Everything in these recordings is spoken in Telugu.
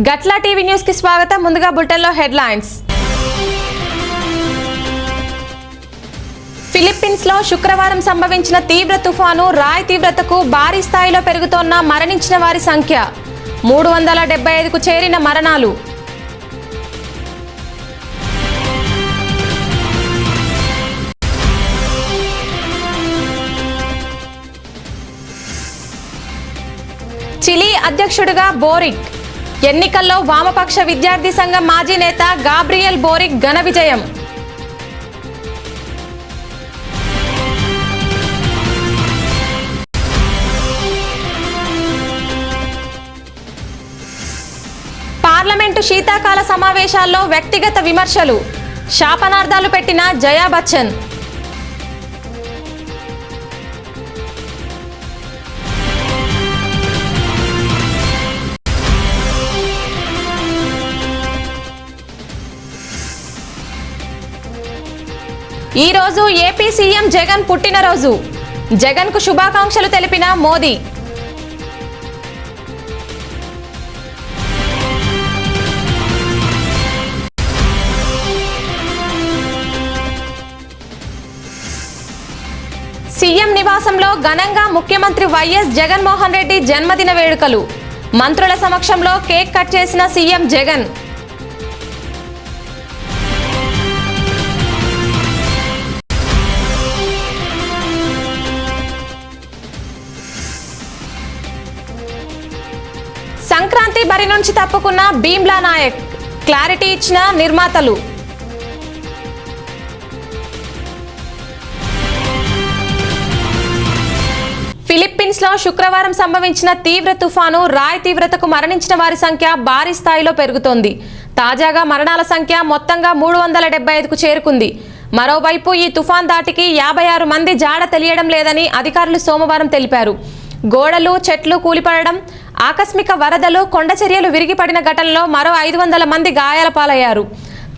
గట్ల టీవీ న్యూస్ కి స్వాగతం. ముందుగా బులెటిన్ లో హెడ్లైన్స్. ఫిలిప్పీన్స్ లో శుక్రవారం సంభవించిన తీవ్ర తుఫాను రాయ్ తీవ్రతకు భారీ స్థాయిలో పెరుగుతోన్న మరణించిన వారి సంఖ్య 375కు చేరిన మరణాలు. చిలీ అధ్యక్షుడిగా బోరిక్. ఎన్నికల్లో వామపక్ష విద్యార్థి సంఘం మాజీ నేత గాబ్రియల్ బోరిక్ ఘన విజయం. పార్లమెంటు శీతాకాల సమావేశాల్లో వ్యక్తిగత విమర్శలు, శాపనార్థాలు పెట్టిన జయా బచ్చన్. ఈ రోజు ఏపీ సీఎం జగన్ పుట్టినరోజు. జగన్ కు శుభాకాంక్షలు తెలిపిన మోదీ. సీఎం నివాసంలో ఘనంగా ముఖ్యమంత్రి వైఎస్ జగన్మోహన్ రెడ్డి జన్మదిన వేడుకలు. మంత్రుల సమక్షంలో కేక్ కట్ చేసిన సీఎం జగన్. సంక్రాంతి బరి నుంచి తప్పుకున్న భీమ్లా నాయక్, క్లారిటీ ఇచ్చిన నిర్మాతలు. ఫిలిప్పీన్స్ లో శుక్రవారం సంభవించిన తీవ్ర తుఫాను రాయ్ తీవ్రతకు మరణించిన వారి సంఖ్య భారీ స్థాయిలో పెరుగుతోంది. తాజాగా మరణాల సంఖ్య మొత్తంగా 375కు చేరుకుంది. మరోవైపు ఈ తుఫాన్ దాటికి 56 మంది జాడ తెలియడం లేదని అధికారులు సోమవారం తెలిపారు. గోడలు, చెట్లు కూలిపడడం, ఆకస్మిక వరదలు, కొండ చర్యలు విరిగిపడిన ఘటనలో మరో 500 మంది గాయాల పాలయ్యారు.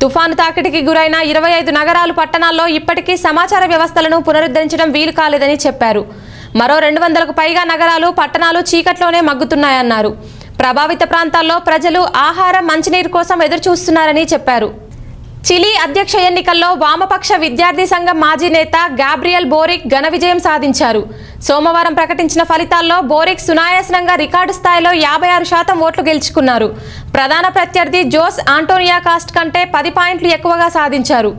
తుఫాను తాకిడికి గురైన 25 నగరాలు, పట్టణాల్లో ఇప్పటికీ సమాచార వ్యవస్థలను పునరుద్ధరించడం వీలు కాలేదని చెప్పారు. మరో 200కు పైగా నగరాలు, పట్టణాలు చీకట్లోనే మగ్గుతున్నాయన్నారు. ప్రభావిత ప్రాంతాల్లో ప్రజలు ఆహారం, మంచినీరు కోసం ఎదురుచూస్తున్నారని చెప్పారు. చిలీ అధ్యక్ష ఎన్నికల్లో వామపక్ష విద్యార్థి సంఘం మాజీ నేత గాబ్రియల్ బోరిక్ ఘన విజయం సాధించారు. సోమవారం ప్రకటించిన ఫలితాల్లో బోరిక్ సునాయాసనంగా రికార్డు స్థాయిలో 56% ఓట్లు గెలుచుకున్నారు. ప్రధాన ప్రత్యర్థి జోస్ ఆంటోనియా కాస్ట్ కంటే 10 పాయింట్లు ఎక్కువగా సాధించారు.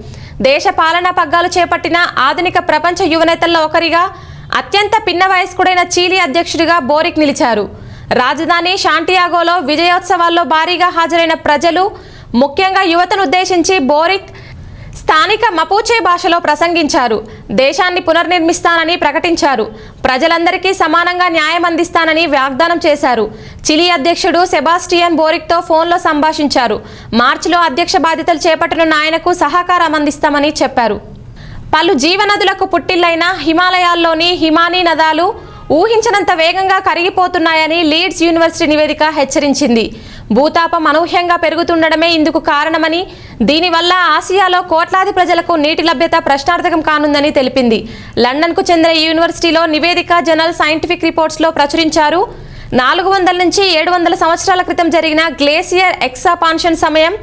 దేశ పాలనా పగ్గాలు చేపట్టిన ఆధునిక ప్రపంచ యువనేతల్లో ఒకరిగా అత్యంత పిన్న వయస్కుడైన చిలీ అధ్యక్షుడిగా బోరిక్ నిలిచారు. రాజధాని శాంటియాగోలో విజయోత్సవాల్లో భారీగా హాజరైన ప్రజలు, ముఖ్యంగా యువతను ఉద్దేశించి బోరిక్ స్థానిక మపూచే భాషలో ప్రసంగించారు. దేశాన్ని పునర్నిర్మిస్తానని ప్రకటించారు. ప్రజలందరికీ సమానంగా న్యాయం అందిస్తానని వాగ్దానం చేశారు. చిలీ అధ్యక్షుడు సెబాస్టియన్ బోరిక్తో ఫోన్లో సంభాషించారు. మార్చిలో అధ్యక్ష బాధ్యతలు చేపట్టనున్న ఆయనకు సహకారం అందిస్తామని చెప్పారు. పలు జీవనదులకు పుట్టిల్లైన హిమాలయాల్లోని హిమానీ నదాలు ఊహించనంత వేగంగా కరిగిపోతున్నాయని లీడ్స్ యూనివర్సిటీ నివేదిక హెచ్చరించింది. భూతాపం అనూహ్యంగా పెరుగుతుండడమే ఇందుకు కారణమని, దీనివల్ల ఆసియాలో కోట్లాది ప్రజలకు నీటి లభ్యత ప్రశ్నార్థకం కానుందని తెలిపింది. లండన్కు చెందిన ఈ యూనివర్సిటీలో నివేదిక జర్నల్ సైంటిఫిక్ రిపోర్ట్స్లో ప్రచురించారు. 400 నుంచి 700 సంవత్సరాల క్రితం జరిగిన గ్లేసియర్ ఎక్స్పాన్షన్ సమయం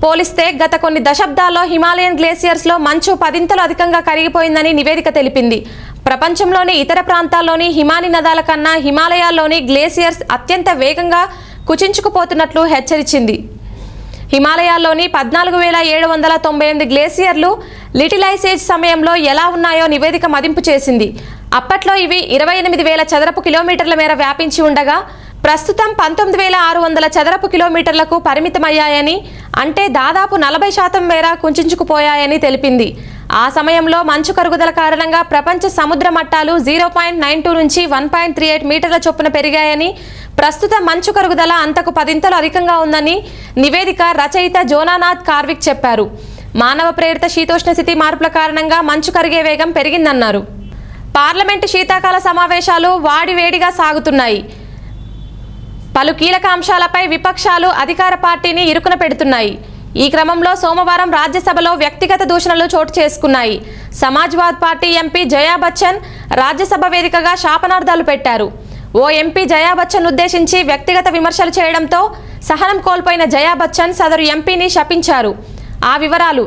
పోలిస్తే గత కొన్ని దశాబ్దాల్లో హిమాలయన్ గ్లేసియర్స్లో మంచు 10ంతలు అధికంగా కరిగిపోయిందని నివేదిక తెలిపింది. ప్రపంచంలోని ఇతర ప్రాంతాల్లోని హిమానీ నదాల కన్నా హిమాలయాల్లోని గ్లేసియర్స్ అత్యంత వేగంగా కుచించుకుపోతున్నట్లు హెచ్చరించింది. హిమాలయాల్లోని 14,798 గ్లేసియర్లు లిటిల్ ఐస్ ఏజ్ సమయంలో ఎలా ఉన్నాయో నివేదిక మదింపు చేసింది. అప్పట్లో ఇవి 28,000 చదరపు కిలోమీటర్ల మేర వ్యాపించి ఉండగా ప్రస్తుతం 19,600 చదరపు కిలోమీటర్లకు పరిమితమయ్యాయని, అంటే దాదాపు 40% మేర కుంచుకుపోయాయని తెలిపింది. ఆ సమయంలో మంచు కరుగుదల కారణంగా ప్రపంచ సముద్ర మట్టాలు 0.92 నుంచి 1.38 మీటర్ల చొప్పున పెరిగాయని, ప్రస్తుత మంచు కరుగుదల అంతకు 10ంతలు అధికంగా ఉందని నివేదిక రచయిత జోనానాథ్ కార్విక్ చెప్పారు. మానవ ప్రేరిత శీతోష్ణ స్థితి మార్పుల కారణంగా మంచు కరిగే వేగం పెరిగిందన్నారు. పార్లమెంటు శీతాకాల సమావేశాలు వాడివేడిగా సాగుతున్నాయి. పలు కీలక అంశాలపై విపక్షాలు అధికార పార్టీని ఇరుకున పెడుతున్నాయి. ఈ క్రమంలో సోమవారం రాజ్యసభలో వ్యక్తిగత దూషణలు చోటు చేసుకున్నాయి. సమాజ్వాద్ పార్టీ ఎంపీ జయా బచ్చన్ రాజ్యసభ వేదికగా శాపనార్థాలు పెట్టారు. ఓ ఎంపీ జయా బచ్చన్ ఉద్దేశించి వ్యక్తిగత విమర్శలు చేయడంతో సహనం కోల్పోయిన జయా బచ్చన్ సదరు ఎంపీని శపించారు. ఆ వివరాలు: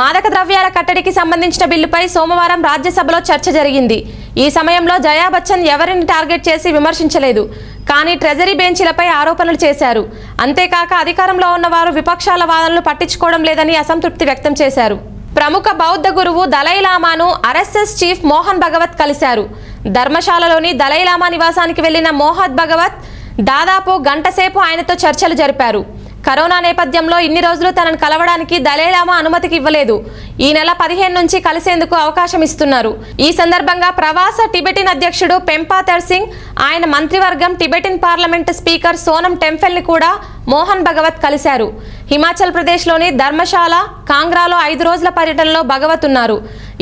మాదక ద్రవ్యాల కట్టడికి సంబంధించిన బిల్లుపై సోమవారం రాజ్యసభలో చర్చ జరిగింది. ఈ సమయంలో జయా బచ్చన్ ఎవరిని టార్గెట్ చేసి విమర్శించలేదు, కానీ ట్రెజరీ బెంచీలపై ఆరోపణలు చేశారు. అంతేకాక అధికారంలో ఉన్నవారు విపక్షాల వాదనలు పట్టించుకోవడం లేదని అసంతృప్తి వ్యక్తం చేశారు. ప్రముఖ బౌద్ధ గురువు దలైలామాను ఆర్ఎస్ఎస్ చీఫ్ మోహన్ భగవత్ కలిశారు. ధర్మశాలలోని దలైలామా నివాసానికి వెళ్లిన మోహన్ భగవత్ దాదాపు గంటసేపు ఆయనతో చర్చలు జరిపారు. కరోనా నేపథ్యంలో ఇన్ని రోజులు తనను కలవడానికి దలైలామా అనుమతికి ఇవ్వలేదు. ఈ నెల 15 నుంచి కలిసేందుకు అవకాశం ఇస్తున్నారు. ఈ సందర్భంగా ప్రవాస టిబెటిన్ అధ్యక్షుడు పెంపా తెర్సింగ్, ఆయన మంత్రివర్గం, టిబెటిన్ పార్లమెంటు స్పీకర్ సోనం టెంఫెల్ని కూడా మోహన్ భగవత్ కలిశారు. హిమాచల్ ప్రదేశ్లోని ధర్మశాల, కాంగ్రాలో 5 రోజుల పర్యటనలో భగవత్ ఉన్నారు.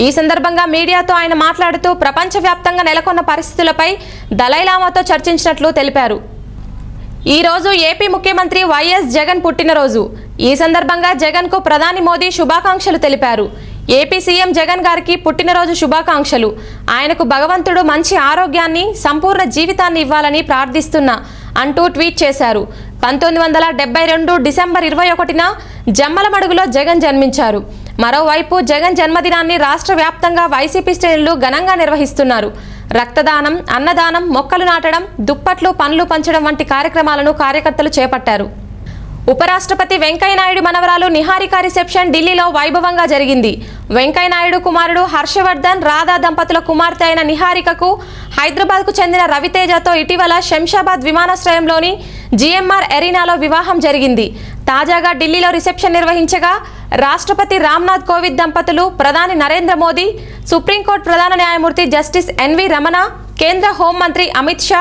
ఈ సందర్భంగా మీడియాతో ఆయన మాట్లాడుతూ ప్రపంచవ్యాప్తంగా నెలకొన్న పరిస్థితులపై దలైలామాతో చర్చించినట్లు తెలిపారు. ఈ రోజు ఏపీ ముఖ్యమంత్రి వైఎస్ జగన్ పుట్టినరోజు. ఈ సందర్భంగా జగన్కు ప్రధాని మోదీ శుభాకాంక్షలు తెలిపారు. ఏపీ సీఎం జగన్ గారికి పుట్టినరోజు శుభాకాంక్షలు. ఆయనకు భగవంతుడు మంచి ఆరోగ్యాన్ని, సంపూర్ణ జీవితాన్ని ఇవ్వాలని ప్రార్థిస్తున్నా అంటూ ట్వీట్ చేశారు. 1972 డిసెంబర్ 21న జమ్మలమడుగులో జగన్ జన్మించారు. మరోవైపు జగన్ జన్మదినాన్ని రాష్ట్ర వ్యాప్తంగా వైసీపీ శ్రేణులు ఘనంగా నిర్వహిస్తున్నారు. రక్తదానం, అన్నదానం, మొక్కలు నాటడం, దుప్పట్లు, పండ్లు పంచడం వంటి కార్యక్రమాలను కార్యకర్తలు చేపట్టారు. ఉపరాష్ట్రపతి వెంకయ్యనాయుడు మనవరాలు నిహారిక రిసెప్షన్ ఢిల్లీలో వైభవంగా జరిగింది. వెంకయ్యనాయుడు కుమారుడు హర్షవర్ధన్, రాధా దంపతుల కుమార్తె అయిన నిహారికకు హైదరాబాద్కు చెందిన రవితేజతో ఇటీవల శంషాబాద్ విమానాశ్రయంలోని జిఎంఆర్ ఎరీనాలో వివాహం జరిగింది. తాజాగా ఢిల్లీలో రిసెప్షన్ నిర్వహించగా రాష్ట్రపతి రామ్నాథ్ కోవింద్ దంపతులు, ప్రధాని నరేంద్ర మోదీ, సుప్రీంకోర్టు ప్రధాన న్యాయమూర్తి జస్టిస్ ఎన్వి రమణ, కేంద్ర హోంమంత్రి అమిత్ షా,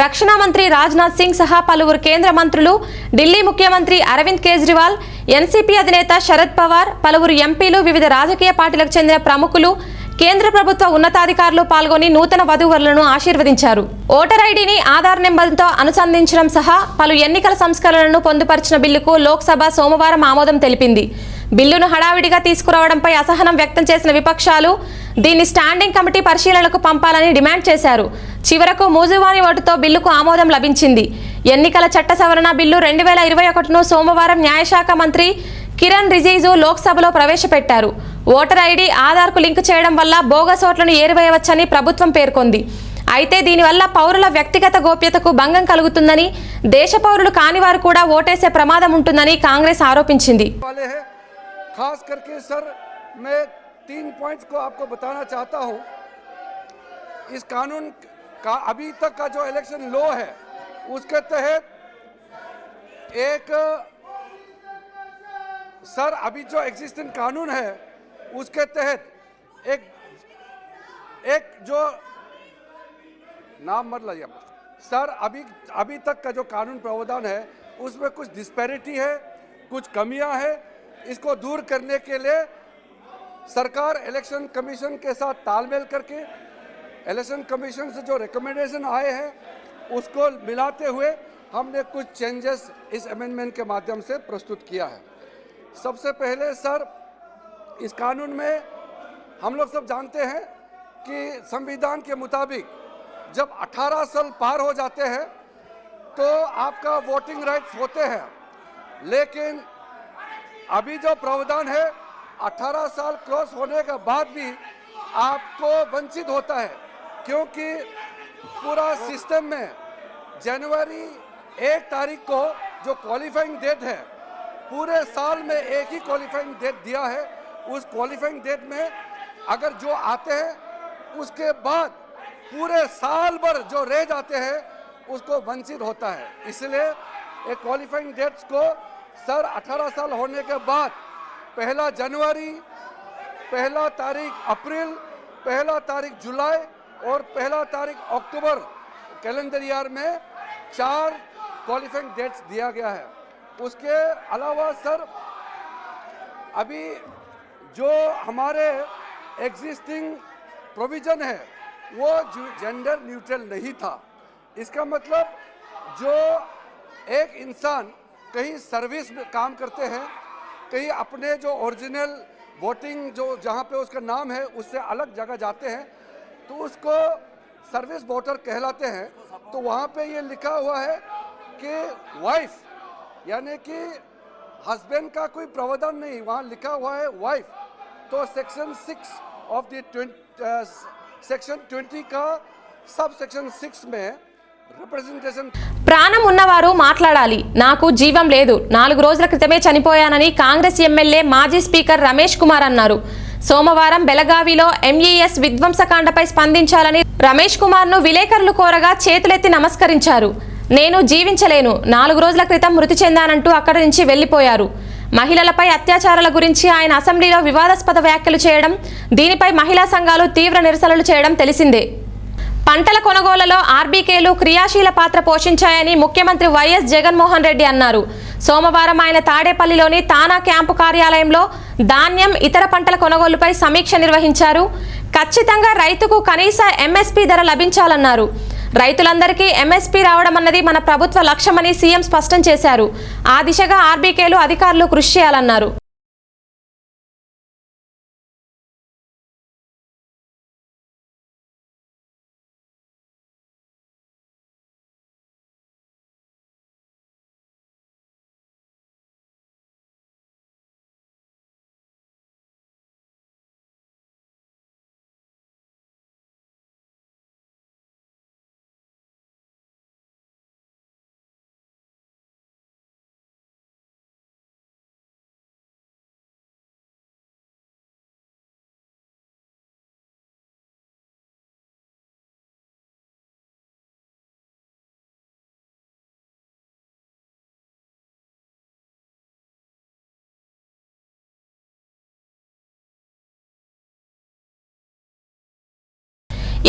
రక్షణ మంత్రి రాజ్నాథ్ సింగ్ సహా పలువురు కేంద్ర మంత్రులు, ఢిల్లీ ముఖ్యమంత్రి అరవింద్ కేజ్రీవాల్, ఎన్సీపీ అధినేత శరద్ పవార్, పలువురు ఎంపీలు, వివిధ రాజకీయ పార్టీలకు చెందిన ప్రముఖులు, కేంద్ర ప్రభుత్వ ఉన్నతాధికారులు పాల్గొని నూతన వధూవరులను ఆశీర్వదించారు. ఓటర్ ఐడిని ఆధార్ నెంబర్తో అనుసంధించడం సహా పలు ఎన్నికల సంస్కరణలను పొందుపరిచిన బిల్లుకు లోక్సభ సోమవారం ఆమోదం తెలిపింది. బిల్లును హడావిడిగా తీసుకురావడంపై అసహనం వ్యక్తం చేసిన విపక్షాలు దీన్ని స్టాండింగ్ కమిటీ పరిశీలనకు పంపాలని డిమాండ్ చేశారు. చివరకు మూజువాణి ఓటుతో బిల్లుకు ఆమోదం లభించింది. ఎన్నికల చట్ట సవరణ బిల్లు 2021ను సోమవారం న్యాయశాఖ మంత్రి కిరణ్ రిజిజు లోక్సభలో ప్రవేశపెట్టారు. ఓటర్ ఐడి ఆధార్కు లింక్ చేయడం వల్ల బోగస్ ఓట్లను ఏరివేయవచ్చని ప్రభుత్వం పేర్కొంది. అయితే దీనివల్ల పౌరుల వ్యక్తిగత గోప్యతకు భంగం కలుగుతుందని, దేశ పౌరులు కాని వారు కూడా ఓటేసే ప్రమాదం ఉంటుందని కాంగ్రెస్ ఆరోపించింది. खास करके सर मैं 3 पॉइंट्स को आपको बताना चाहता हूं. इस कानून का अभी तक का जो इलेक्शन लॉ है उसके तहत एक सर अभी जो एग्जिस्टिंग कानून है उसके तहत एक जो नाम मत लाइए सर, अभी तक का जो कानून प्रावधान है उसमें कुछ डिस्पैरिटी है, कुछ कमियां है. इसको दूर करने के लिए सरकार इलेक्शन कमीशन के साथ तालमेल करके इलेक्शन कमीशन से जो रिकमेंडेशन आए हैं उसको मिलाते हुए हमने कुछ चेंजेस इस अमेंडमेंट के माध्यम से प्रस्तुत किया है. सबसे पहले सर इस कानून में हम लोग सब जानते हैं कि संविधान के मुताबिक जब 18 साल पार हो जाते हैं तो आपका वोटिंग राइट्स होते हैं, लेकिन अभी जो प्रावधान है 18 साल क्रॉस होने के बाद भी आपको वंचित होता है, क्योंकि पूरा सिस्टम में जनवरी 1 तारीख को जो क्वालिफाइंग डेट है, पूरे साल में एक ही क्वालिफाइंग डेट दिया है. उस क्वालिफाइंग डेट में अगर जो आते हैं उसके बाद पूरे साल भर जो रह जाते हैं उसको वंचित होता है. इसलिए एक क्वालिफाइंग डेट्स को सर 18 साल होने के बाद 1 जनवरी, 1 तारीख अप्रैल, 1 तारीख जुलाई और 1 तारीख अक्टूबर कैलेंडर ईयर में 4 क्वालिफाइंग डेट्स दिया गया है. उसके अलावा सर अभी जो हमारे एग्जिस्टिंग प्रोविजन है वो जेंडर न्यूट्रल नहीं था. इसका मतलब जो एक इंसान कहीं सर्विस में काम करते हैं, कहीं अपने जो ओरिजिनल वोटिंग जो जहाँ पे उसका नाम है उससे अलग जगह जाते हैं तो उसको सर्विस वोटर कहलाते हैं. तो वहाँ पे ये लिखा हुआ है कि वाइफ यानी कि हस्बैंड का कोई प्रावधान नहीं, वहाँ लिखा हुआ है वाइफ। तो सेक्शन 6 ऑफ द सेक्शन 20 का सब सेक्शन 6 में रिप्रेजेंटेशन। ప్రాణం ఉన్నవారు మాట్లాడాలి. నాకు జీవం లేదు. 4 రోజుల క్రితమే చనిపోయానని కాంగ్రెస్ ఎమ్మెల్యే మాజీ స్పీకర్ రమేష్ కుమార్ అన్నారు. సోమవారం బెలగావిలో ఎంఈఎస్ విధ్వంసకాండపై స్పందించాలని రమేష్ కుమార్ను విలేకరులు కోరగా చేతులెత్తి నమస్కరించారు. నేను జీవించలేను, 4 రోజుల క్రితం మృతి చెందానంటూ అక్కడి నుంచి వెళ్లిపోయారు. మహిళలపై అత్యాచారాల గురించి ఆయన అసెంబ్లీలో వివాదాస్పద వ్యాఖ్యలు చేయడం, దీనిపై మహిళా సంఘాలు తీవ్ర నిరసనలు చేయడం తెలిసిందే. పంటల కొనుగోలులో ఆర్బీకేలు క్రియాశీల పాత్ర పోషించాయని ముఖ్యమంత్రి వైఎస్ జగన్మోహన్ రెడ్డి అన్నారు. సోమవారం ఆయన తాడేపల్లిలోని తానా క్యాంపు కార్యాలయంలో ధాన్యం, ఇతర పంటల కొనుగోలుపై సమీక్ష నిర్వహించారు. ఖచ్చితంగా రైతుకు కనీస ఎంఎస్పీ ధర లభించాలన్నారు. రైతులందరికీ ఎంఎస్పీ రావడం అన్నది మన ప్రభుత్వ లక్ష్యమని సీఎం స్పష్టం చేశారు. ఆ దిశగా ఆర్బీకేలు అధికారులు కృషి చేయాలన్నారు.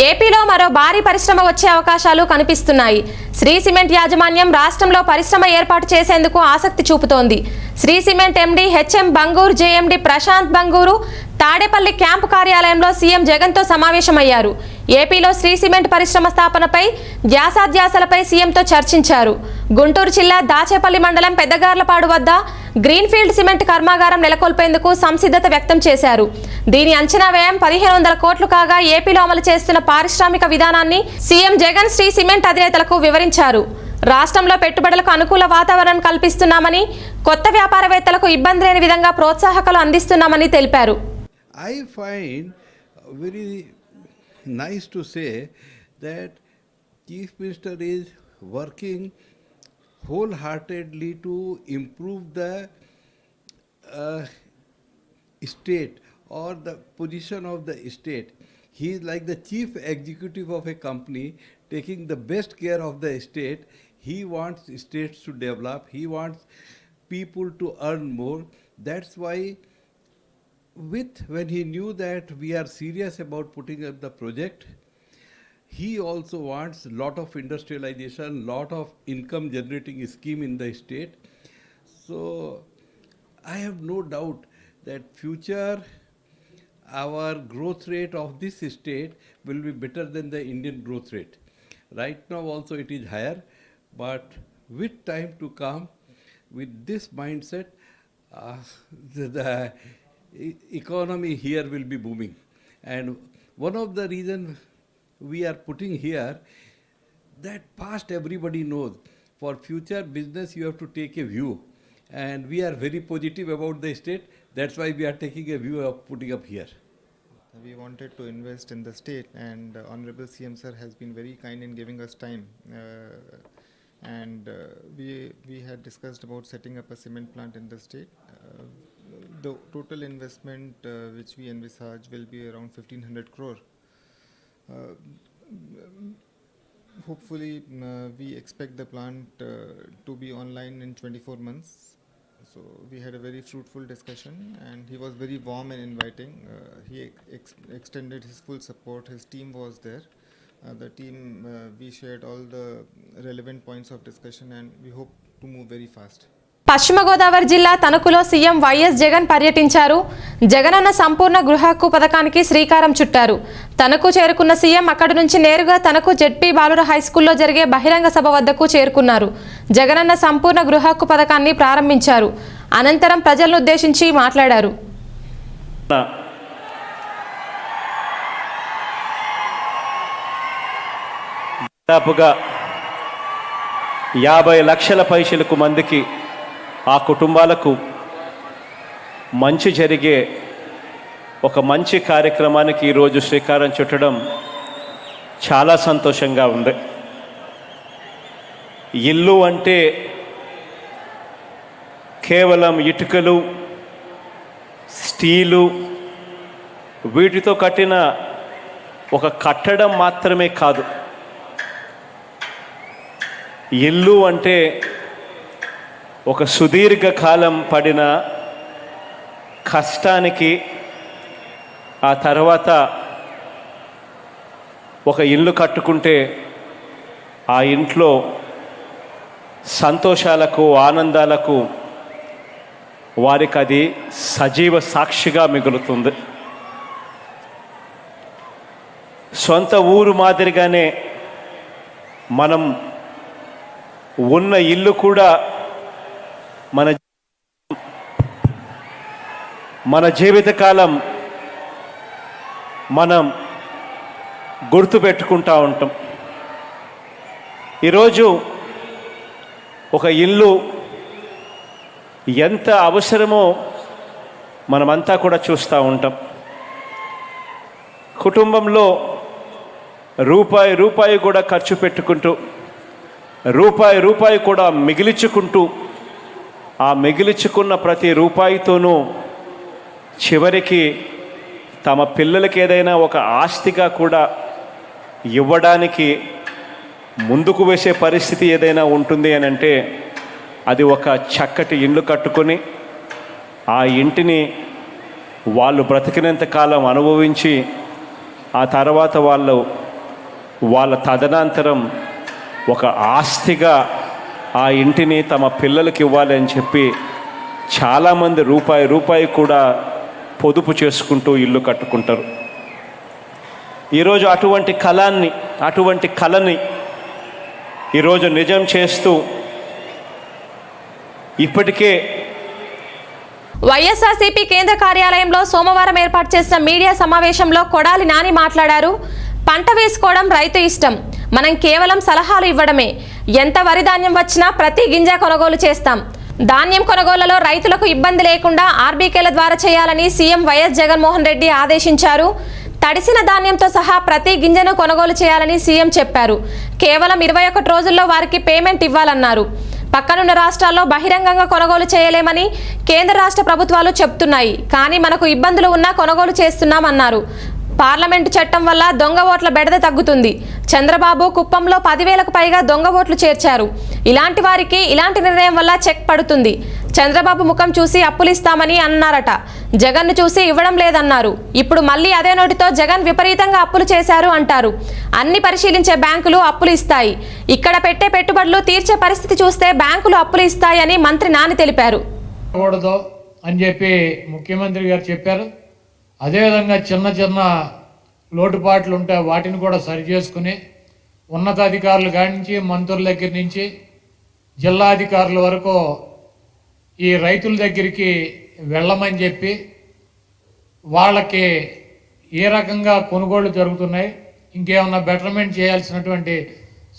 ఏపీలో మరో భారీ పరిశ్రమ వచ్చే అవకాశాలు కనిపిస్తున్నాయి. శ్రీ సిమెంట్ యాజమాన్యం రాష్ట్రంలో పరిశ్రమ ఏర్పాటు చేసేందుకు ఆసక్తి చూపుతోంది. Shree cement MD HM Bangur, JMD Prashant Bangur Tadepalli camp కార్యాలయంలో సీఎం జగన్తో సమావేశమయ్యారు. ఏపీలో శ్రీ సిమెంట్ పరిశ్రమ స్థాపనపై ధ్యాసాధ్యాసలపై సీఎంతో చర్చించారు. గుంటూరు జిల్లా దాచేపల్లి మండలం పెద్దగార్లపాడు వద్ద గ్రీన్ఫీల్డ్ సిమెంట్ కర్మాగారం నెలకొల్పేందుకు సంసిద్ధత వ్యక్తం చేశారు. దీని అంచనా వ్యయం 1500 కోట్లు కాగా ఏపీలో అమలు చేస్తున్న పారిశ్రామిక విధానాన్ని సీఎం జగన్ శ్రీ సిమెంట్ అధినేతలకు వివరించారు. రాష్ట్రంలో పెట్టుబడులకు అనుకూల వాతావరణం కల్పిస్తున్నామని, కొత్త వ్యాపారవేత్తలకు ఇబ్బంది లేని విధంగా ప్రోత్సాహకాలు అందిస్తున్నామని తెలిపారు. I find very nice to say that Chief Minister is working wholeheartedly to improve the state or the position of the state. He is like the chief executive of a company, taking the best care of the state. He wants states to develop. He wants people to earn more. That's why when he knew that we are serious about putting up the project, he also wants lot of industrialization, lot of income generating scheme in the state. So I have no doubt that future our growth rate of this state will be better than the Indian growth rate. Right now also it is higher, but with time to come, with this mindset, the economy here will be booming. And one of the reasons we are putting here, that past everybody knows. For future business you have to take a view, and we are very positive about the state. That's why we are taking a view of putting up here. We wanted to invest in the state, and Honorable CM Sir has been very kind in giving us time. We had discussed about setting up a cement plant in the state. The total investment which we envisage will be around 1500 crore. Hopefully, we expect the plant to be online in 24 months. So we had a very fruitful discussion, and he was very warm and inviting. He extended his full support. His team was there. The team, we shared all the relevant points of discussion, and we hope to move very fast. పశ్చిమ గోదావరి జిల్లా తణుకులో సీఎం వైఎస్ జగన్ పర్యటించారు. జగనన్న సంపూర్ణ గృహ హక్కు పథకానికి శ్రీకారం చుట్టారు. తణుకు చేరుకున్న సీఎం అక్కడి నుంచి నేరుగా తణుకు జెడ్పీ బాలుర హైస్కూల్లో జరిగే బహిరంగ సభ వద్దకు చేరుకున్నారు. జగనన్న సంపూర్ణ గృహ హక్కు పథకాన్ని ప్రారంభించారు. అనంతరం ప్రజలను ఉద్దేశించి మాట్లాడారు. దాదాపుగా 50 లక్షల పైసలకు మందికి ఆ కుటుంబాలకు మంచి జరిగే ఒక మంచి కార్యక్రమానికి ఈరోజు శ్రీకారం చుట్టడం చాలా సంతోషంగా ఉంది. ఇల్లు అంటే కేవలం ఇటుకలు, స్టీలు వీటితో కట్టిన ఒక కట్టడం మాత్రమే కాదు. ఇల్లు అంటే ఒక సుదీర్ఘకాలం పడిన కష్టానికి ఆ తర్వాత ఒక ఇల్లు కట్టుకుంటే ఆ ఇంట్లో సంతోషాలకు, ఆనందాలకు వారికి అది సజీవ సాక్షిగా మిగులుతుంది. సొంత ఊరు మాదిరిగానే మనం ఉన్న ఇల్లు కూడా మన జీవితకాలం మనం గుర్తుపెట్టుకుంటూ ఉంటాం. ఈరోజు ఒక ఇల్లు ఎంత అవసరమో మనమంతా కూడా చూస్తూ ఉంటాం. కుటుంబంలో రూపాయి కూడా ఖర్చు పెట్టుకుంటూ, రూపాయి కూడా మిగిలించుకుంటూ, ఆ మిగిలించుకున్న ప్రతి రూపాయితోనూ చివరికి తమ పిల్లలకి ఏదైనా ఒక ఆస్తిగా కూడా ఇవ్వడానికి ముందుకు వేసే పరిస్థితి ఏదైనా ఉంటుంది అని అంటే అది ఒక చక్కటి ఇల్లు కట్టుకొని ఆ ఇంటిని వాళ్ళు బ్రతికినంత కాలం అనుభవించి ఆ తర్వాత వాళ్ళ తదనంతరం ఒక ఆస్తిగా ఆ ఇంటిని తమ పిల్లలకి ఇవ్వాలి అని చెప్పి చాలామంది రూపాయి కూడా పొదుపు చేసుకుంటూ ఇల్లు కట్టుకుంటారు. ఈరోజు అటువంటి కళని ఈరోజు నిజం చేస్తూ ఇప్పటికే వైఎస్ఆర్సీపీ కేంద్ర కార్యాలయంలో సోమవారం ఏర్పాటు చేసిన మీడియా సమావేశంలో కొడాలి నాని మాట్లాడారు. పంట వేసుకోవడం రైతు ఇష్టం, మనం కేవలం సలహాలు ఇవ్వడమే. ఎంత వరి ధాన్యం వచ్చినా ప్రతి గింజ కొనుగోలు చేస్తాం. ధాన్యం కొనుగోళ్లలో రైతులకు ఇబ్బంది లేకుండా ఆర్బీకేల ద్వారా చేయాలని సీఎం వైఎస్ జగన్మోహన్ రెడ్డి ఆదేశించారు. తడిసిన ధాన్యంతో సహా ప్రతి గింజను కొనుగోలు చేయాలని సీఎం చెప్పారు. కేవలం 21 రోజుల్లో వారికి పేమెంట్ ఇవ్వాలన్నారు. పక్కనున్న రాష్ట్రాల్లో బహిరంగంగా కొనుగోలు చేయలేమని కేంద్ర రాష్ట్ర ప్రభుత్వాలు చెప్తున్నాయి, కానీ మనకు ఇబ్బందులు ఉన్నా కొనుగోలు చేస్తున్నామన్నారు. పార్లమెంటు చట్టం వల్ల దొంగ ఓట్ల బెడద తగ్గుతుంది. చంద్రబాబు కుప్పంలో 10,000కు పైగా దొంగ ఓట్లు చేర్చారు. ఇలాంటి వారికి ఇలాంటి నిర్ణయం వల్ల చెక్ పడుతుంది. చంద్రబాబు ముఖం చూసి అప్పులు ఇస్తామని అన్నారట, జగన్ను చూసి ఇవ్వడం లేదన్నారు. ఇప్పుడు మళ్ళీ అదే నోటితో జగన్ విపరీతంగా అప్పులు చేశారు అంటారు. అన్ని పరిశీలించే బ్యాంకులు అప్పులు ఇస్తాయి. ఇక్కడ పెట్టే పెట్టుబడులు తీర్చే పరిస్థితి చూస్తే బ్యాంకులు అప్పులు ఇస్తాయని మంత్రి నాని తెలిపారు. అని చెప్పి ముఖ్యమంత్రి గారు చెప్పారు. అదేవిధంగా చిన్న లోటుపాట్లు ఉంటే వాటిని కూడా సరిచేసుకుని ఉన్నతాధికారులు కాడి నుంచి, మంత్రుల దగ్గర నుంచి జిల్లా అధికారుల వరకు ఈ రైతుల దగ్గరికి వెళ్ళమని చెప్పి వాళ్ళకి ఏ రకంగా కొనుగోళ్లు జరుగుతున్నాయి, ఇంకేమన్నా బెటర్మెంట్ చేయాల్సినటువంటి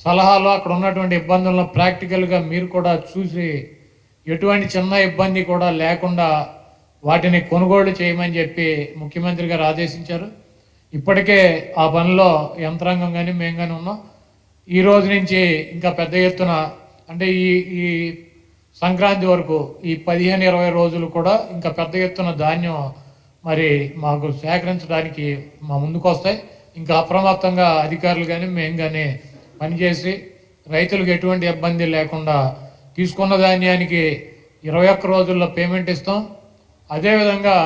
సలహాలు, అక్కడ ఉన్నటువంటి ఇబ్బందులను ప్రాక్టికల్గా మీరు కూడా చూసి ఎటువంటి చిన్న ఇబ్బంది కూడా లేకుండా వాటిని కొనుగోలు చేయమని చెప్పి ముఖ్యమంత్రి గారు ఆదేశించారు. ఇప్పటికే ఆ పనిలో యంత్రాంగం కానీ మేము కానీ ఉన్నాం. ఈ రోజు నుంచి ఇంకా పెద్ద ఎత్తున అంటే ఈ సంక్రాంతి వరకు ఈ 15-20 రోజులు కూడా ఇంకా పెద్ద ఎత్తున ధాన్యం మరి మాకు సేకరించడానికి మా ముందుకు వస్తాయి. ఇంకా అప్రమత్తంగా అధికారులు కానీ మేము కానీ పనిచేసి రైతులకు ఎటువంటి ఇబ్బంది లేకుండా తీసుకున్న ధాన్యానికి 21 రోజుల్లో పేమెంట్ ఇస్తాం. అదేవిధంగా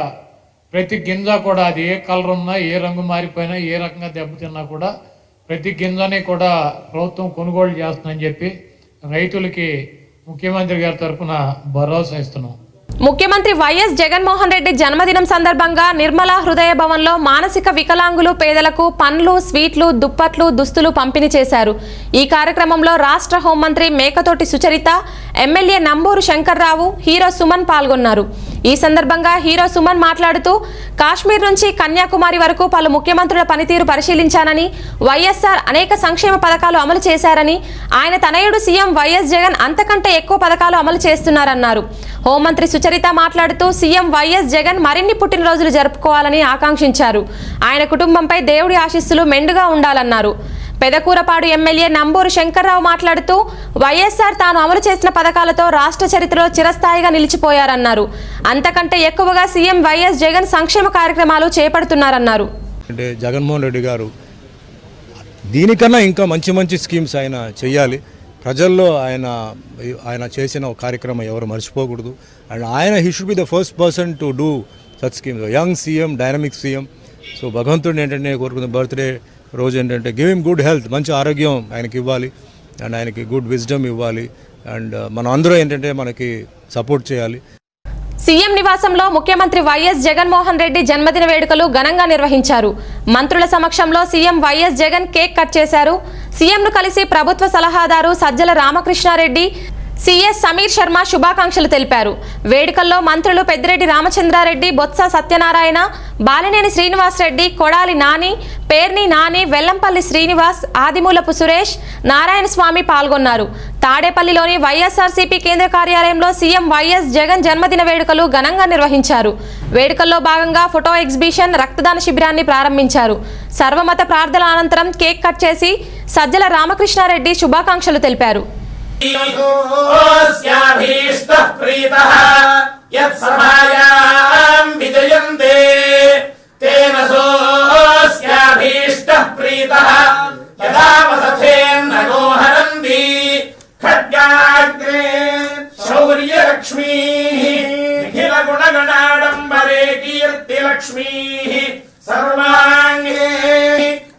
ప్రతి గింజ కూడా అది ఏ కలర్ ఉన్నా, ఏ రంగు మారిపోయినా, ఏ రకంగా దెబ్బతిన్నా కూడా ప్రతి గింజని కూడా ప్రభుత్వం కొనుగోలు చేస్తుందని చెప్పి రైతులకి ముఖ్యమంత్రి గారి తరఫున భరోసా ఇస్తున్నాం. ముఖ్యమంత్రి వైఎస్ జగన్మోహన్ రెడ్డి జన్మదినం సందర్భంగా నిర్మలా హృదయ భవన్లో మానసిక వికలాంగులు పేదలకు పండ్లు, స్వీట్లు, దుప్పట్లు, దుస్తులు పంపిణీ చేశారు. ఈ కార్యక్రమంలో రాష్ట్ర హోంమంత్రి మేకతోటి సుచరిత, ఎమ్మెల్యే నంబూరు శంకర్రావు, హీరో సుమన్ పాల్గొన్నారు. ఈ సందర్భంగా హీరో సుమన్ మాట్లాడుతూ కాశ్మీర్ నుంచి కన్యాకుమారి వరకు పలు ముఖ్యమంత్రుల పనితీరు పరిశీలించానని, వైఎస్ఆర్ అనేక సంక్షేమ పథకాలు అమలు చేశారని, ఆయన తనయుడు సీఎం వైఎస్ జగన్ అంతకంటే ఎక్కువ పథకాలు అమలు చేస్తున్నారన్నారు. హోంమంత్రి సుచరిత మాట్లాడుతూ సీఎం వైఎస్ జగన్ మరిన్ని పుట్టినరోజులు జరుపుకోవాలని ఆకాంక్షించారు. ఆయన కుటుంబంపై దేవుడి ఆశీస్సులు మెండుగా ఉండాలన్నారు. పెదకూరపాడు ఎమ్మెల్యే నంబూరు శంకర్రావు మాట్లాడుతూ వైఎస్ఆర్ తాను అమలు చేసిన పథకాలతో రాష్ట్ర చరిత్రలో చిరస్థాయిగా నిలిచిపోయారన్నారు. అంతకంటే ఎక్కువగా సీఎం వైఎస్ జగన్ సంక్షేమ కార్యక్రమాలు చేపడుతున్నారన్నారు. అంటే జగన్మోహన్ రెడ్డి గారు దీనికన్నా ఇంకా మంచి మంచి స్కీమ్స్ ఆయన చేయాలి. ప్రజల్లో ఆయన చేసిన కార్యక్రమం ఎవరు మర్చిపోకూడదు. And he should be the first person to do such schemes. Young CM, dynamic CM. So భగవంతుడిని ఏంటంటే కోరుకున్న బర్త్డే రోజు ఏంటంటే గివ్ హిమ్ గుడ్ హెల్త్, మంచి ఆరోగ్యం ఆయనకి ఇవ్వాలి అండ్ ఆయనకి గుడ్ విజ్డమ్ ఇవ్వాలి. అండ్ మనం అందరూ ఏంటంటే మనకి సపోర్ట్ చేయాలి. సీఎం నివాసంలో ముఖ్యమంత్రి వైఎస్ జగన్మోహన్ రెడ్డి జన్మదిన వేడుకలు ఘనంగా నిర్వహించారు. మంత్రుల సమక్షంలో CM YS Jagan cake cut చేశారు. సీఎంను కలిసి ప్రభుత్వ సలహాదారు సజ్జల రామకృష్ణారెడ్డి, సీఎస్ సమీర్ శర్మ శుభాకాంక్షలు తెలిపారు. వేడుకల్లో మంత్రులు పెద్దిరెడ్డి రామచంద్రారెడ్డి, బొత్స సత్యనారాయణ, బాలినేని శ్రీనివాసరెడ్డి, కొడాలి నాని, పేర్ని నాని, వెల్లంపల్లి శ్రీనివాస్, ఆదిమూలపు సురేష్, నారాయణస్వామి పాల్గొన్నారు. తాడేపల్లిలోని వైఎస్ఆర్సీపీ కేంద్ర కార్యాలయంలో సీఎం వైఎస్ జగన్ జన్మదిన వేడుకలు ఘనంగా నిర్వహించారు. వేడుకల్లో భాగంగా ఫోటో ఎగ్జిబిషన్, రక్తదాన శిబిరాన్ని ప్రారంభించారు. సర్వమత ప్రార్థనల అనంతరం కేక్ కట్ చేసి సజ్జల రామకృష్ణారెడ్డి శుభాకాంక్షలు తెలిపారు. స్యాభీష్టః ప్రీతః యత్సభాయాం విజయంతే తేన సోస్యాభీష్టః ప్రీతః యదా వసథేన్నగో హరంతి ఖడ్గాగ్రే శౌర్యలక్ష్మీః నిఖిల గుణగణాడంబరే కీర్తిలక్ష్మీః సర్వాంగే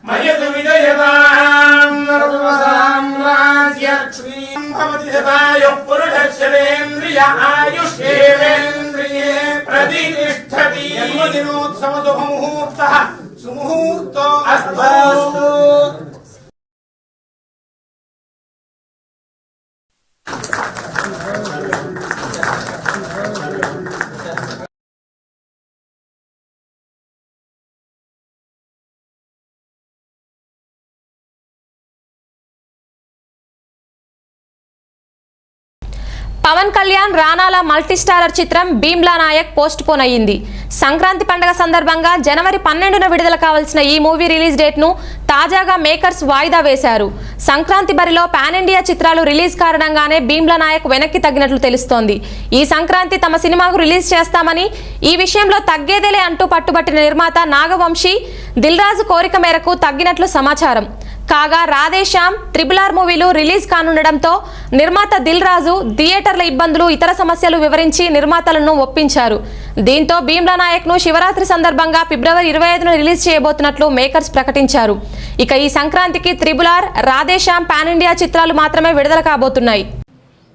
మయతు విజయతాం సర్వసామ్రాజ్యలక్ష్మీం భవతి శతాయుః పురుషస్యేంద్రియ ఆయుష్యేంద్రియే ప్రతిష్ఠతి. జన్మదినోత్సవ శుభముహూర్తః సుముహూర్తో అస్తు. పవన్ కళ్యాణ్ రానాల మల్టీస్టారర్ చిత్రం భీమ్లా నాయక్ పోస్ట్ పోన్ అయ్యింది. సంక్రాంతి పండుగ సందర్భంగా జనవరి 12న విడుదల కావాల్సిన ఈ మూవీ రిలీజ్ డేట్ను తాజాగా మేకర్స్ వాయిదా వేశారు. సంక్రాంతి బరిలో పాన్ ఇండియా చిత్రాలు రిలీజ్ కారణంగానే భీమ్లా నాయక్ వెనక్కి తగ్గినట్లు తెలుస్తోంది. ఈ సంక్రాంతి తమ సినిమాకు రిలీజ్ చేస్తామని, ఈ విషయంలో తగ్గేదేలే అంటూ పట్టుబట్టిన నిర్మాత నాగవంశీ దిల్ రాజు కోరిక మేరకు తగ్గినట్లు సమాచారం. కాగా రాధేశ్యామ్, RRR మూవీలు రిలీజ్ కానుండడంతో నిర్మాత దిల్ రాజు థియేటర్ల ఇబ్బందులు, ఇతర సమస్యలు వివరించి నిర్మాతలను ఒప్పించారు. దీంతో భీమ్లా నాయక్ను శివరాత్రి సందర్భంగా ఫిబ్రవరి 25న రిలీజ్ చేయబోతున్నట్లు మేకర్స్ ప్రకటించారు. ఇక ఈ సంక్రాంతికి RRR, రాధేశ్యామ్ పాన్ ఇండియా చిత్రాలు మాత్రమే విడుదల కాబోతున్నాయి.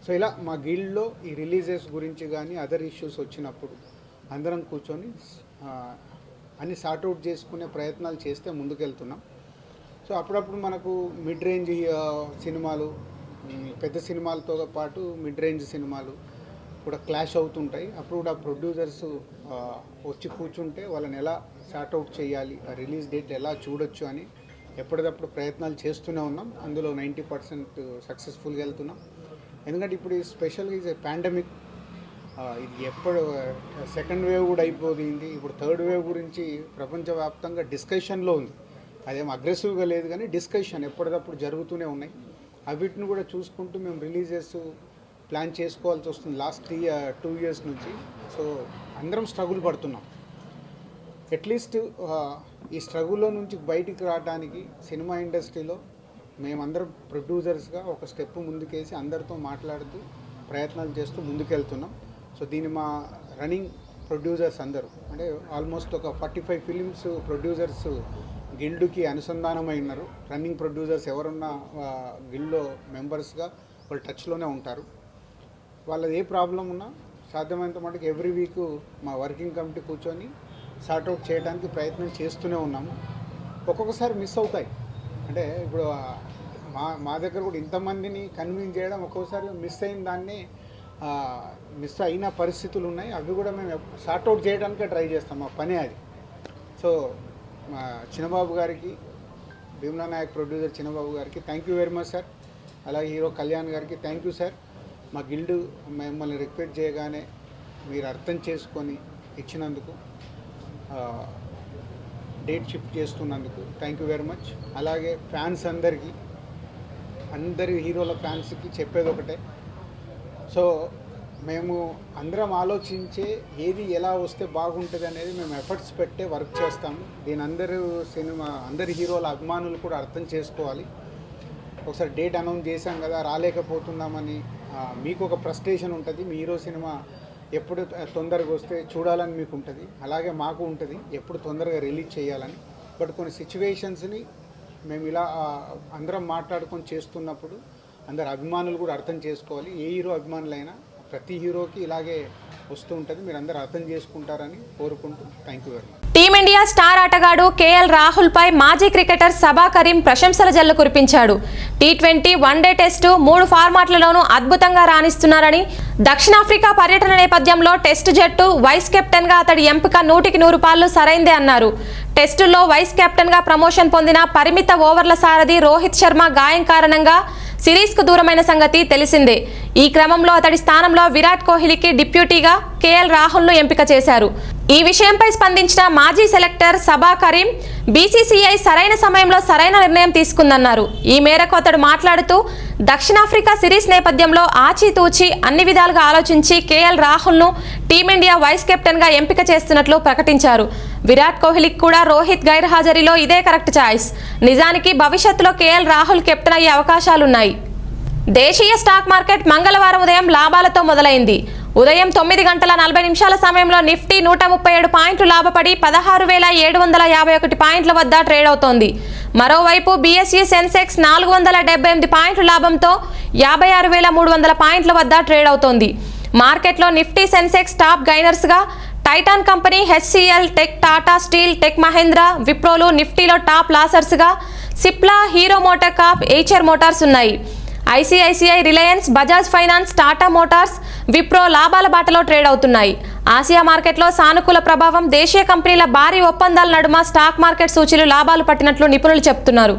సో ఇలా మా గిల్డ్లో ఈ రిలీజెస్ గురించి కానీ అదర్ ఇష్యూస్ వచ్చినప్పుడు అందరం కూర్చొని అన్ని సార్ట్అవుట్ చేసుకునే ప్రయత్నాలు చేస్తే ముందుకెళ్తున్నాం. సో అప్పుడప్పుడు మనకు మిడ్ రేంజ్ సినిమాలు, పెద్ద సినిమాలతో పాటు మిడ్ రేంజ్ సినిమాలు కూడా క్లాష్ అవుతుంటాయి. అప్పుడు కూడా ప్రొడ్యూసర్స్ వచ్చి కూర్చుంటే వాళ్ళని ఎలా సార్ట్అవుట్ చేయాలి, ఆ రిలీజ్ డేట్ ఎలా చూడొచ్చు అని ఎప్పటికప్పుడు ప్రయత్నాలు చేస్తూనే ఉన్నాం. అందులో 90% సక్సెస్ఫుల్గా వెళ్తున్నాం. ఎందుకంటే ఇప్పుడు స్పెషల్గా ఇది పాండమిక్, ఇది ఎప్పుడు సెకండ్ వేవ్ కూడా అయిపోయింది. ఇప్పుడు థర్డ్ వేవ్ గురించి ప్రపంచవ్యాప్తంగా డిస్కషన్లో ఉంది. అదేం అగ్రెసివ్గా లేదు కానీ డిస్కషన్ ఎప్పటికప్పుడు జరుగుతూనే ఉన్నాయి. అవిటిని కూడా చూసుకుంటూ మేము రిలీజెస్ ప్లాన్ చేసుకోవాల్సి వస్తుంది లాస్ట్ 2 years నుంచి. సో అందరం స్ట్రగుల్ పడుతున్నాం. అట్లీస్ట్ ఈ స్ట్రగుల్లో నుంచి బయటికి రావడానికి సినిమా ఇండస్ట్రీలో మేమందరం ప్రొడ్యూసర్స్గా ఒక స్టెప్ ముందుకేసి అందరితో మాట్లాడుతూ ప్రయత్నాలు చేస్తూ ముందుకెళ్తున్నాం. సో దీన్ని మా రన్నింగ్ ప్రొడ్యూసర్స్ అందరూ, అంటే ఆల్మోస్ట్ ఒక 45 ఫిలిమ్స్ ప్రొడ్యూసర్స్ గిల్డ్కి అనుసంధానమై ఉన్నారు. రన్నింగ్ ప్రొడ్యూసర్స్ ఎవరున్నా గిల్డ్లో మెంబర్స్గా వాళ్ళు టచ్లోనే ఉంటారు. వాళ్ళది ఏ ప్రాబ్లం ఉన్నా సాధ్యమైనంత మటుకు ఎవ్రీ వీక్ మా వర్కింగ్ కమిటీ కూర్చొని సార్ట్అవుట్ చేయడానికి ప్రయత్నం చేస్తూనే ఉన్నాము. ఒక్కొక్కసారి మిస్ అవుతాయి. అంటే ఇప్పుడు మా దగ్గర కూడా ఇంతమందిని కన్విన్స్ చేయడం ఒక్కొక్కసారి మిస్ అయిన దాన్ని మిస్ అయిన పరిస్థితులు ఉన్నాయి. అవి కూడా మేము సార్ట్అవుట్ చేయడానికే ట్రై చేస్తాం, మా పని అది. సో మా చిన్నబాబు గారికి, భీమ్లా నాయక్ ప్రొడ్యూసర్ చిన్నబాబు గారికి thank you very much sir. అలాగే హీరో కళ్యాణ్ గారికి థ్యాంక్ యూ సార్. మా గిల్డ్ మిమ్మల్ని రిక్వెస్ట్ చేయగానే మీరు అర్థం చేసుకొని ఇచ్చినందుకు, డేట్ షిఫ్ట్ చేస్తున్నందుకు థ్యాంక్ యూ వెరీ మచ్. అలాగే ఫ్యాన్స్ అందరి హీరోల ఫ్యాన్స్కి చెప్పేది ఒకటే, సో మేము అందరం ఆలోచించే ఏది ఎలా వస్తే బాగుంటుంది అనేది మేము ఎఫర్ట్స్ పెట్టే వర్క్ చేస్తాము. దీని అందరి హీరోల అభిమానులు కూడా అర్థం చేసుకోవాలి. ఒకసారి డేట్ అనౌన్స్ చేశాం కదా, రాలేకపోతున్నామని మీకు ఒక ఫ్రస్ట్రేషన్ ఉంటుంది. మీ హీరో సినిమా ఎప్పుడు తొందరగా వస్తే చూడాలని మీకు ఉంటుంది, అలాగే మాకు ఉంటుంది ఎప్పుడు తొందరగా రిలీజ్ చేయాలని. బట్ కొన్ని సిచ్యువేషన్స్ని మేము ఇలా అందరం మాట్లాడుకొని చేస్తున్నప్పుడు అందరు అభిమానులు కూడా అర్థం చేసుకోవాలి. ఏ హీరో అభిమానులైనా ప్రతి హీరోకి ఇలాగే వస్తూ ఉంటుంది, మీరు అందరూ అర్థం చేసుకుంటారని కోరుకుంటూ thank you very much. Team India star ఆటగాడు కేఎల్ రాహుల్ పై మాజీ క్రికెటర్ సబా కరీం ప్రశంసల జల్లు కురిపించాడు. టీ20, వన్డే టెస్టు 3 ఫార్మాట్లలోనూ అద్భుతంగా రాణిస్తున్నారని, దక్షిణాఫ్రికా పర్యటన నేపథ్యంలో టెస్టు జట్టు వైస్ కెప్టెన్గా అతడి ఎంపిక 100కి 100 పాళ్ళు సరైందే అన్నారు. టెస్టుల్లో వైస్ కెప్టెన్గా ప్రమోషన్ పొందిన పరిమిత ఓవర్ల సారథి రోహిత్ శర్మ గాయం కారణంగా సిరీస్కు దూరమైన సంగతి తెలిసిందే. ఈ క్రమంలో అతడి స్థానంలో విరాట్ కోహ్లీకి డిప్యూటీగా కేఎల్ రాహుల్ను ఎంపిక చేశారు. ఈ విషయంపై స్పందించిన మాజీ సెలెక్టర్ సబా కరీం, బీసీసీఐ సరైన సమయంలో సరైన నిర్ణయం తీసుకుందన్నారు. ఈ మేరకు అతడు మాట్లాడుతూ, దక్షిణాఫ్రికా సిరీస్ నేపథ్యంలో ఆచితూచి అన్ని విధాలుగా ఆలోచించి కేఎల్ రాహుల్ను టీమిండియా వైస్ కెప్టెన్గా ఎంపిక చేస్తున్నట్లు ప్రకటించారు. విరాట్ కోహ్లీకి కూడా రోహిత్ గైర్హాజరీలో ఇదే కరెక్ట్ ఛాయిస్. నిజానికి భవిష్యత్తులో కేఎల్ రాహుల్ కెప్టెన్ అయ్యే అవకాశాలున్నాయి. దేశీయ స్టాక్ మార్కెట్ మంగళవారం ఉదయం లాభాలతో మొదలైంది. ఉదయం 9:40 సమయంలో నిఫ్టీ 137 పాయింట్లు లాభపడి 16,751 పాయింట్ల వద్ద ట్రేడ్ అవుతోంది. మరోవైపు బీఎస్ఈ సెన్సెక్స్ 478 పాయింట్ల లాభంతో 56,300 పాయింట్ల వద్ద ట్రేడ్ అవుతోంది. మార్కెట్లో నిఫ్టీ సెన్సెక్స్ టాప్ గైనర్స్గా Titan company, HCL tech, Tata steel, tech Mahindra, విప్రోలు నిఫ్టీలో టాప్ లాసర్స్గా Cipla, Hero motor corp, Eicher motors ఉన్నాయి. ICICI, Reliance, Bajaj finance, Tata motors, Wipro లాభాల బాటలో ట్రేడ్ అవుతున్నాయి. ఆసియా మార్కెట్లో సానుకూల ప్రభావం, దేశీయ కంపెనీల భారీ ఒప్పందాల నడుమ స్టాక్ మార్కెట్ సూచీలు లాభాలు పట్టినట్లు నిపుణులు చెబుతున్నారు.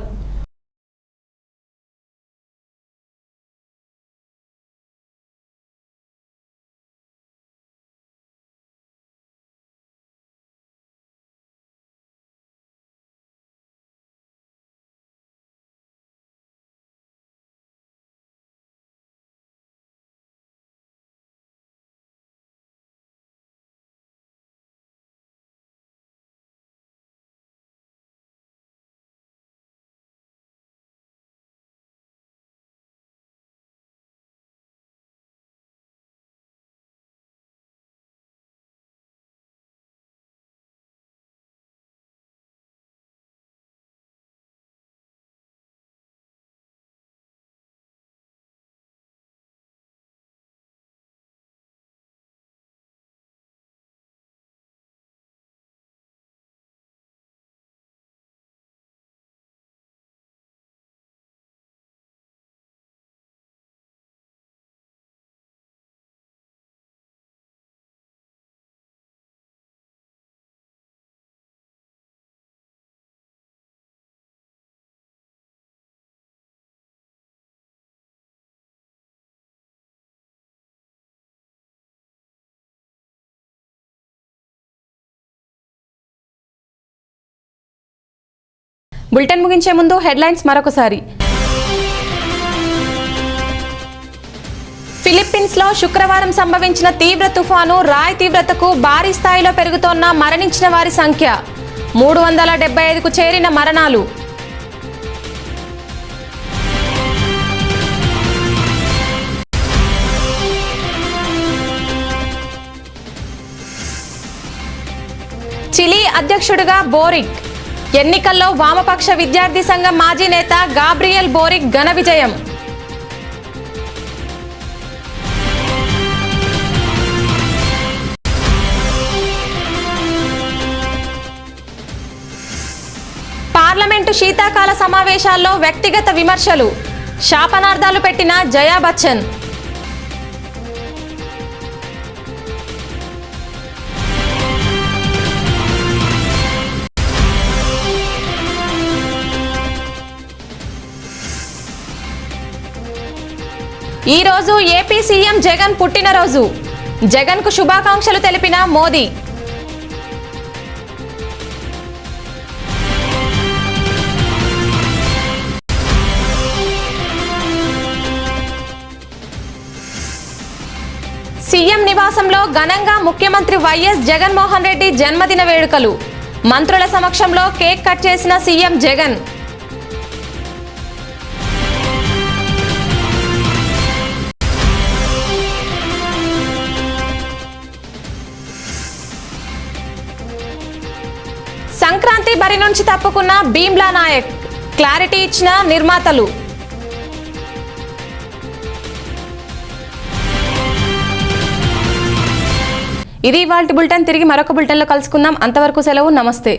బులెటిన్ ముగించే ముందు హెడ్లైన్స్ మరొకసారి. ఫిలిప్పీన్స్లో శుక్రవారం సంభవించిన తీవ్ర తుఫాను రాయ్ తీవ్రతకు భారీ స్థాయిలో పెరుగుతోన్న మరణించిన వారి సంఖ్య 375కు చేరిన మరణాలు. చిలీ అధ్యక్షుడిగా బోరిక్, ఎన్నికల్లో వామపక్ష విద్యార్థి సంఘం మాజీ నేత గాబ్రియల్ బోరిక్ ఘన విజయం. పార్లమెంటు శీతాకాల సమావేశాల్లో వ్యక్తిగత విమర్శలు, శాపనార్థాలు పెట్టిన జయా బచ్చన్. ఈ రోజు ఏపీ సీఎం జగన్ పుట్టినరోజు. జగన్కు శుభాకాంక్షలు తెలిపిన మోదీ. సీఎం నివాసంలో ఘనంగా ముఖ్యమంత్రి వైఎస్ జగన్మోహన్ రెడ్డి జన్మదిన వేడుకలు. మంత్రుల సమక్షంలో కేక్ కట్ చేసిన సీఎం జగన్. సంక్రాంతి బరి నుంచి తప్పుకున్న భీమ్లా నాయక్. క్లారిటీ ఇచ్చిన నిర్మాతలు. ఇది ఇవాల్టి బులెటిన్. తిరిగి మరొక బులెటిన్లో కలుసుకుందాం. అంతవరకు సెలవు. నమస్తే.